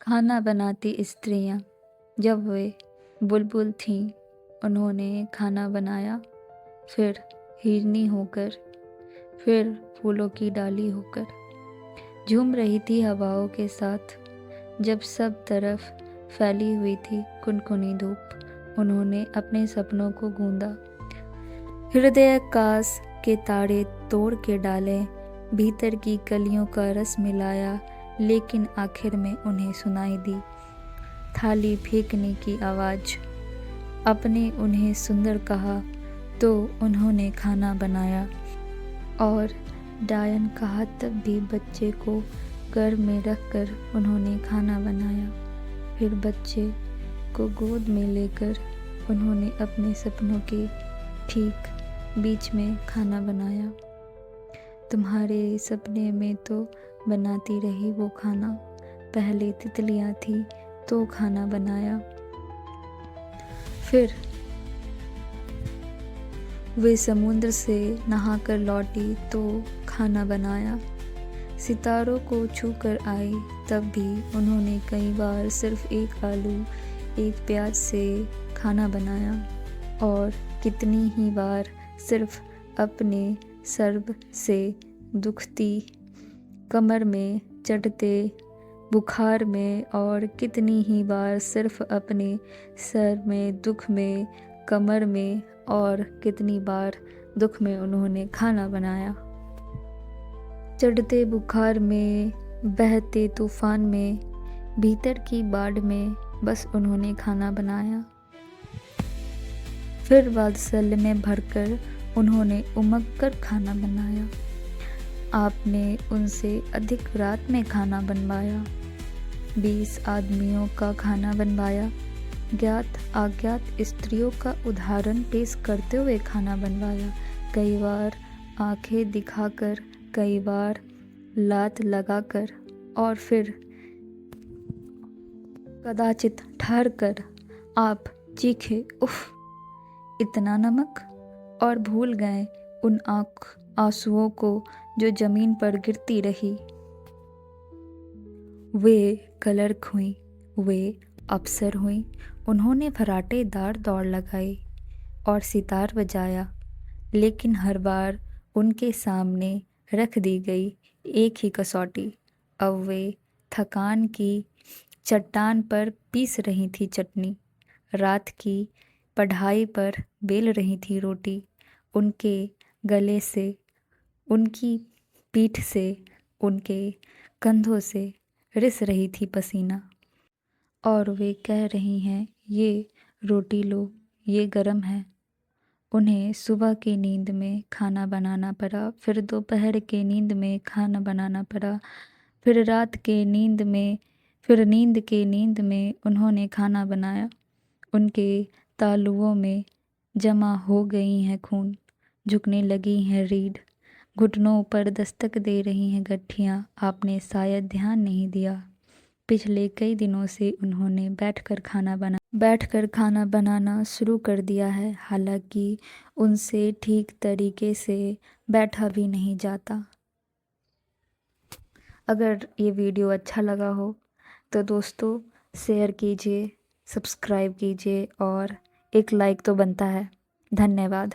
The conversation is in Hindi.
खाना बनाती स्त्रियाँ जब वे बुलबुल थीं, उन्होंने खाना बनाया, फिर हिरनी होकर, फिर फूलों की डाली होकर झूम रही थी हवाओं के साथ। जब सब तरफ फैली हुई थी कुनकुनी धूप, उन्होंने अपने सपनों को गूंदा। हृदयाकाश के तारे तोड़ के डाले, भीतर की कलियों का रस मिलाया, लेकिन आखिर में उन्हें सुनाई दी थाली फेंकने की आवाज़। अपने उन्हें सुंदर कहा तो उन्होंने खाना बनाया, और डायन कहा तब भी बच्चे को गर्भ में रखकर उन्होंने खाना बनाया। फिर बच्चे को गोद में लेकर उन्होंने अपने सपनों के ठीक बीच में खाना बनाया। तुम्हारे सपने में तो बनाती रही वो खाना, पहले तितलियाँ थी तो खाना बनाया। फिर वे समुद्र से नहाकर लौटी तो खाना बनाया। सितारों को छूकर आई तब भी उन्होंने कई बार सिर्फ एक आलू एक प्याज से खाना बनाया, और कितनी ही बार सिर्फ अपने सर्ब से दुखती कमर में चढ़ते बुखार में, और कितनी ही बार सिर्फ अपने सर में दुख में, कमर में, और कितनी बार दुख में उन्होंने खाना बनाया। चढ़ते बुखार में, बहते तूफान में, भीतर की बाढ़ में बस उन्होंने खाना बनाया। फिर वात्सल्य में भरकर उन्होंने उमग कर खाना बनाया। आपने उनसे अधिक रात में खाना बनवाया, 20 आदमियों का खाना बनवाया, ज्ञात अज्ञात स्त्रियों का उदाहरण पेश करते हुए खाना बनवाया। कई बार आंखें दिखाकर, कई बार लात लगाकर, और फिर कदाचित ठहर कर आप चीखे, उफ, इतना नमक, और भूल गए उन आंसुओं को जो जमीन पर गिरती रही। वे क्लर्क हुई, वे अफसर हुई, उन्होंने फराटेदार दौड़ लगाई और सितार बजाया, लेकिन हर बार उनके सामने रख दी गई एक ही कसौटी। अब वे थकान की चट्टान पर पीस रही थी चटनी, रात की पढ़ाई पर बेल रही थी रोटी। उनके गले से, उनकी पीठ से, उनके कंधों से रिस रही थी पसीना, और वे कह रही हैं, ये रोटी लो, ये गरम है। उन्हें सुबह की नींद में खाना बनाना पड़ा, फिर दोपहर के नींद में खाना बनाना पड़ा, फिर रात के नींद में, फिर नींद के नींद में उन्होंने खाना बनाया। उनके तालुओं में जमा हो गई हैं खून, झुकने लगी हैं रीढ़, घुटनों पर दस्तक दे रही हैं गठियाँ। आपने शायद ध्यान नहीं दिया, पिछले कई दिनों से उन्होंने बैठकर खाना बनाना शुरू कर दिया है, हालांकि उनसे ठीक तरीके से बैठा भी नहीं जाता। अगर ये वीडियो अच्छा लगा हो तो दोस्तों शेयर कीजिए, सब्सक्राइब कीजिए, और एक लाइक तो बनता है। धन्यवाद।